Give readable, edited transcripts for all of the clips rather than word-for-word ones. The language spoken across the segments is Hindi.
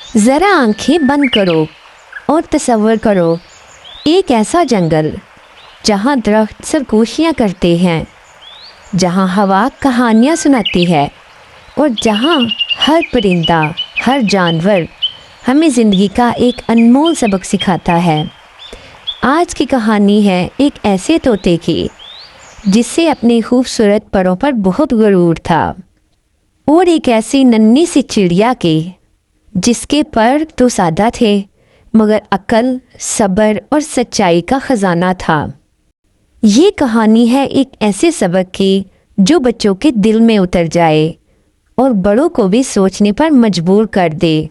ज़रा आंखें बंद करो और तसव्वुर करो एक ऐसा जंगल जहाँ दरख्त सरगोशियाँ करते हैं, जहाँ हवा कहानियाँ सुनाती है और जहाँ हर परिंदा, हर जानवर हमें ज़िंदगी का एक अनमोल सबक सिखाता है। आज की कहानी है एक ऐसे तोते की जिससे अपने खूबसूरत परों पर बहुत गुरूर था, और एक ऐसी नन्ही सी चिड़िया की जिसके पर तो सादा थे मगर अक्ल, सब्र और सच्चाई का ख़जाना था। ये कहानी है एक ऐसे सबक की जो बच्चों के दिल में उतर जाए और बड़ों को भी सोचने पर मजबूर कर दे।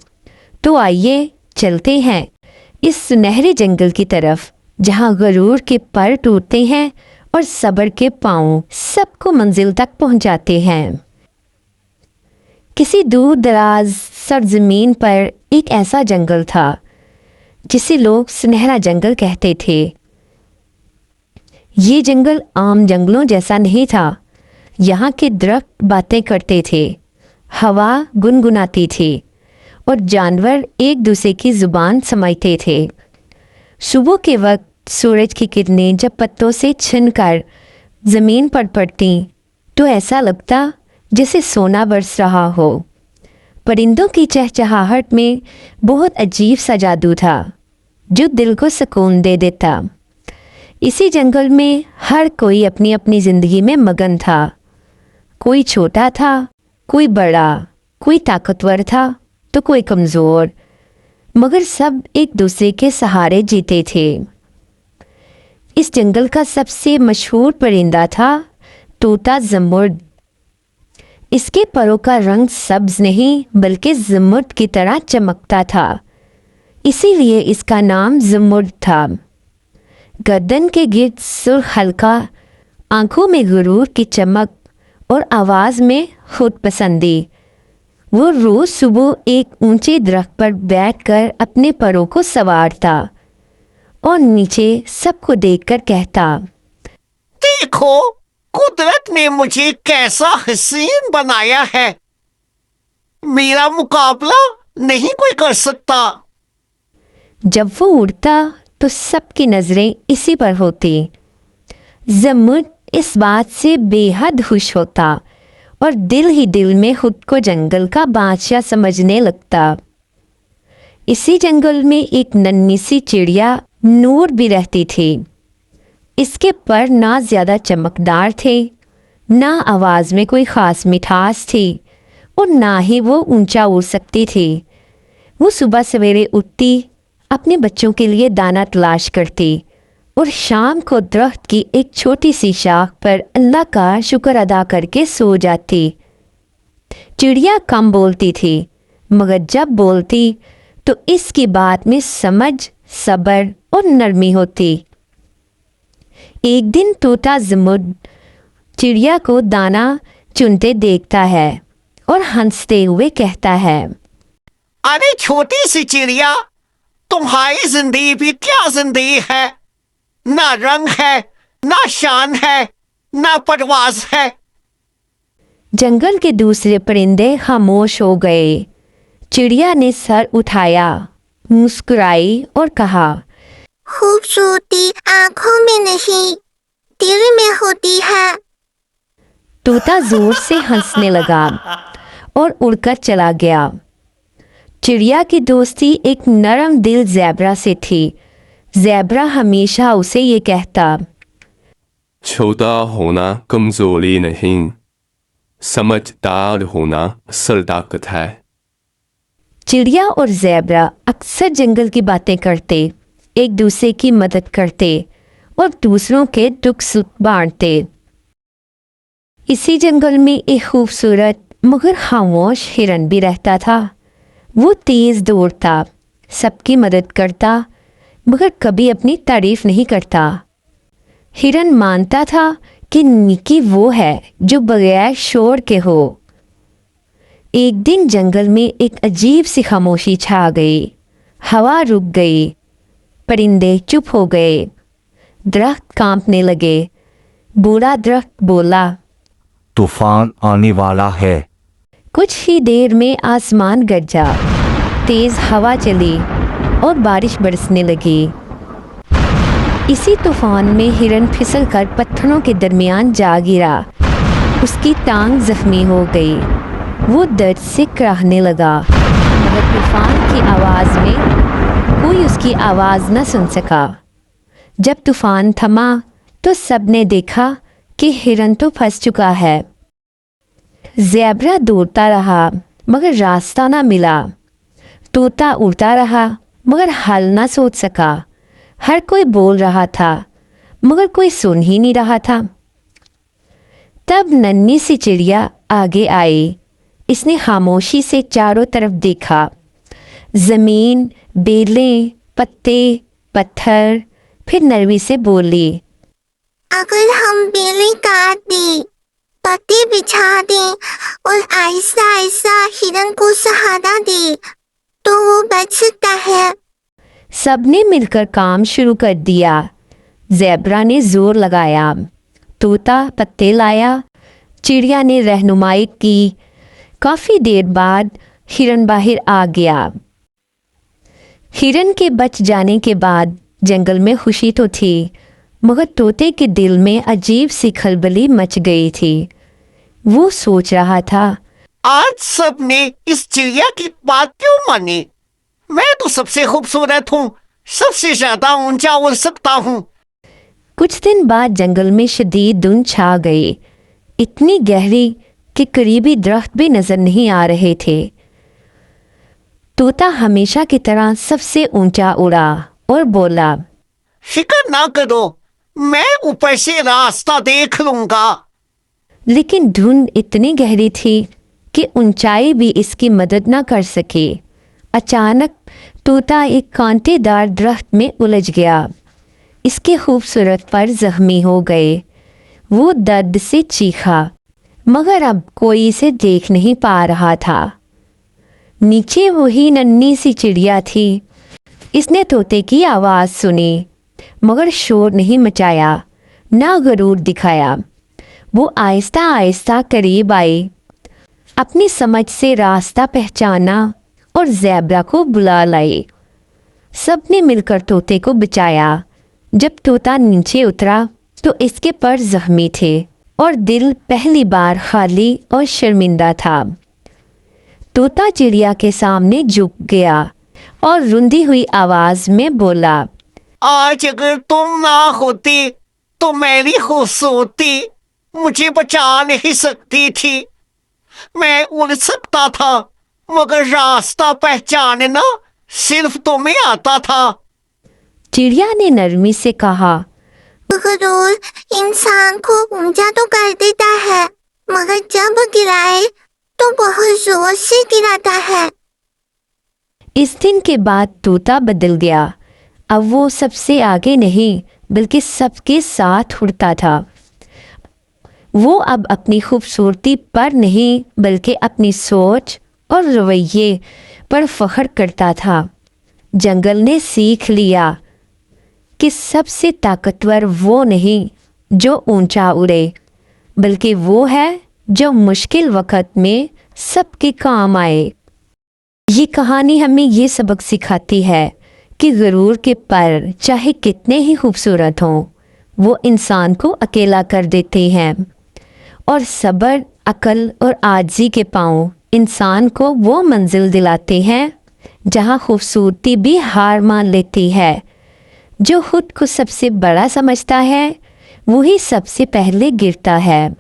तो आइए चलते हैं इस सुनहरे जंगल की तरफ जहाँ गुरूर के पर टूटते हैं और सब्र के पाँव सबको मंजिल तक पहुँचाते हैं। किसी दूर दराज सरजमीन पर एक ऐसा जंगल था जिसे लोग सुनहरा जंगल कहते थे। ये जंगल आम जंगलों जैसा नहीं था। यहाँ के दरख्त बातें करते थे, हवा गुनगुनाती थी और जानवर एक दूसरे की जुबान समझते थे। सुबह के वक्त सूरज की किरणें जब पत्तों से छिनकर ज़मीन पर पड़ती तो ऐसा लगता जैसे सोना बरस रहा हो। परिंदों की चहचहाहट में बहुत अजीब सा जादू था जो दिल को सुकून दे देता। इसी जंगल में हर कोई अपनी अपनी ज़िंदगी में मगन था। कोई छोटा था, कोई बड़ा, कोई ताकतवर था तो कोई कमज़ोर, मगर सब एक दूसरे के सहारे जीते थे। इस जंगल का सबसे मशहूर परिंदा था तोता ज़मुर्द। इसके परों का रंग सब्ज नहीं बल्कि ज़मुर्द की तरह चमकता था, इसीलिए इसका नाम ज़मुर्द था। गर्दन के गिर्द सुर्ख हल्का, आंखों में गुरूर की चमक और आवाज़ में खुद पसंदी। वो रोज़ सुबह एक ऊंचे दरख्त पर बैठकर अपने परों को संवारता और नीचे सबको देखकर कहता, देखो कुदरत ने मुझे कैसा हसीन बनाया है, मेरा मुकाबला नहीं कोई कर सकता। जब वो उड़ता तो सबकी नज़रें इसी पर होती। ज़मुर्द इस बात से बेहद खुश होता और दिल ही दिल में खुद को जंगल का बादशाह समझने लगता। इसी जंगल में एक नन्ही सी चिड़िया नूर भी रहती थी। इसके पर ना ज़्यादा चमकदार थे, ना आवाज़ में कोई ख़ास मिठास थी और ना ही वो ऊंचा उड़ सकती थी। वो सुबह सवेरे उठती, अपने बच्चों के लिए दाना तलाश करती और शाम को दरख्त की एक छोटी सी शाख पर अल्लाह का शुक्र अदा करके सो जाती। चिड़िया कम बोलती थी मगर जब बोलती तो इसकी बात में समझ, सब्र और नरमी होती। एक दिन तोता ज़मुर्द चिड़िया को दाना चुनते देखता है और हंसते हुए कहता है, अरे छोटी सी चिड़िया, तुम्हारी जिंदगी भी क्या जिंदगी है, ना रंग है, ना शान है, ना परवाज है। जंगल के दूसरे परिंदे खामोश हो गए। चिड़िया ने सर उठाया, मुस्कुराई और कहा, खूबसूरती आंखों में नहीं दिल में होती है। तोता जोर से हंसने लगा और उड़कर चला गया। चिड़िया की दोस्ती एक नरम दिल ज़ेबरा से थी। ज़ेबरा हमेशा उसे ये कहता, छोटा होना कमजोरी नहीं, समझदार होना असल ताकत है। चिड़िया और ज़ेबरा अक्सर जंगल की बातें करते, एक दूसरे की मदद करते और दूसरों के दुख सुख बांटते। इसी जंगल में एक खूबसूरत मगर खामोश हिरन भी रहता था। वो तेज़ दौड़ता, सबकी मदद करता मगर कभी अपनी तारीफ नहीं करता। हिरन मानता था कि नेकी वो है जो बगैर शोर के हो। एक दिन जंगल में एक अजीब सी खामोशी छा गई। हवा रुक गई, परिंदे चुप हो गए, दरख्त कांपने लगे। बूढ़ा दरख्त बोला, तूफान आने वाला है। कुछ ही देर में आसमान गरजा, तेज हवा चली और बारिश बरसने लगी। इसी तूफान में हिरन फिसलकर पत्थरों के दरमियान जा गिरा। उसकी टांग जख्मी हो गई। वो दर्द से कराहने लगा, मगर तूफान की आवाज़ में कोई उसकी आवाज़ न सुन सका। जब तूफान थमा तो सबने देखा कि हिरन तो फंस चुका है। ज़ेब्रा दौड़ता रहा मगर रास्ता ना मिला। तोता उड़ता रहा मगर हल ना सोच सका। हर कोई बोल रहा था मगर कोई सुन ही नहीं रहा था। तब नन्ही सी चिड़िया आगे आई। इसने खामोशी से चारों तरफ देखा। ज़मीन, बेलें, पत्ते, पत्थर। फिर नरमी से बोली, अगर हम बेलें काट दें, पत्ते बिछा दें और आहिस्ता आहिस्ता हिरन को सहारा दें तो वो बच सकता है। सबने मिलकर काम शुरू कर दिया। ज़ेब्रा ने जोर लगाया, तोता पत्ते लाया, चिड़िया ने रहनुमाई की। काफ़ी देर बाद हिरन बाहर आ गया। हिरन के बच जाने के बाद जंगल में खुशी तो थी, मगर तोते के दिल में अजीब सी खलबली मच गई थी। वो सोच रहा था, आज सबने इस चिड़िया की बात क्यों मानी? मैं तो सबसे खूबसूरत हूँ, सबसे ज्यादा ऊंचा उड़ सकता हूँ। कुछ दिन बाद जंगल में शदीद धुंध छा गई, इतनी गहरी कि करीबी दरख्त भी नजर नहीं आ रहे थे। तोता हमेशा की तरह सबसे ऊंचा उड़ा और बोला, फिक्र ना करो, मैं ऊपर से रास्ता देख लूंगा। लेकिन धुंध इतनी गहरी थी कि ऊंचाई भी इसकी मदद न कर सके। अचानक तोता एक कांटेदार दरख्त में उलझ गया। इसके खूबसूरत पर जख्मी हो गए। वो दर्द से चीखा, मगर अब कोई इसे देख नहीं पा रहा था। नीचे वही नन्ही सी चिड़िया थी। इसने तोते की आवाज़ सुनी, मगर शोर नहीं मचाया, ना गरूर दिखाया। वो आहिस्ता आहिस्ता करीब आई, अपनी समझ से रास्ता पहचाना और ज़ेब्रा को बुला लाई। सबने मिलकर तोते को बचाया। जब तोता नीचे उतरा तो इसके पर जख्मी थे और दिल पहली बार खाली और शर्मिंदा था। तोता चिड़िया के सामने झुक गया और रुंधी हुई आवाज़ में बोला, आज अगर तुम ना होती तो मेरी खूबसूरती मुझे बचा नहीं सकती थी। मैं उड़ सकता था, मगर रास्ता पहचानना सिर्फ तुम्हें आता था। चिड़िया ने नरमी से कहा, गरूर इंसान को ऊंचा तो कर देता है, मगर जब गिराए तो बहुत जोर से गिराता है। इस दिन के बाद तोता बदल गया। अब वो सबसे आगे नहीं बल्कि सबके साथ उड़ता था। वो अब अपनी खूबसूरती पर नहीं बल्कि अपनी सोच और रवैये पर फख्र करता था। जंगल ने सीख लिया कि सबसे ताकतवर वो नहीं जो ऊंचा उड़े, बल्कि वो है जो मुश्किल वक्त में सबके काम आए। ये कहानी हमें ये सबक सिखाती है कि गरूर के पर चाहे कितने ही खूबसूरत हों, वो इंसान को अकेला कर देते हैं, और सब्र, अक्ल और आजिज़ी के पांव इंसान को वो मंजिल दिलाते हैं जहाँ खूबसूरती भी हार मान लेती है। जो खुद को सबसे बड़ा समझता है वही सबसे पहले गिरता है,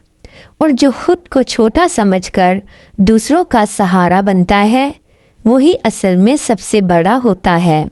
और जो खुद को छोटा समझकर दूसरों का सहारा बनता है वही असल में सबसे बड़ा होता है।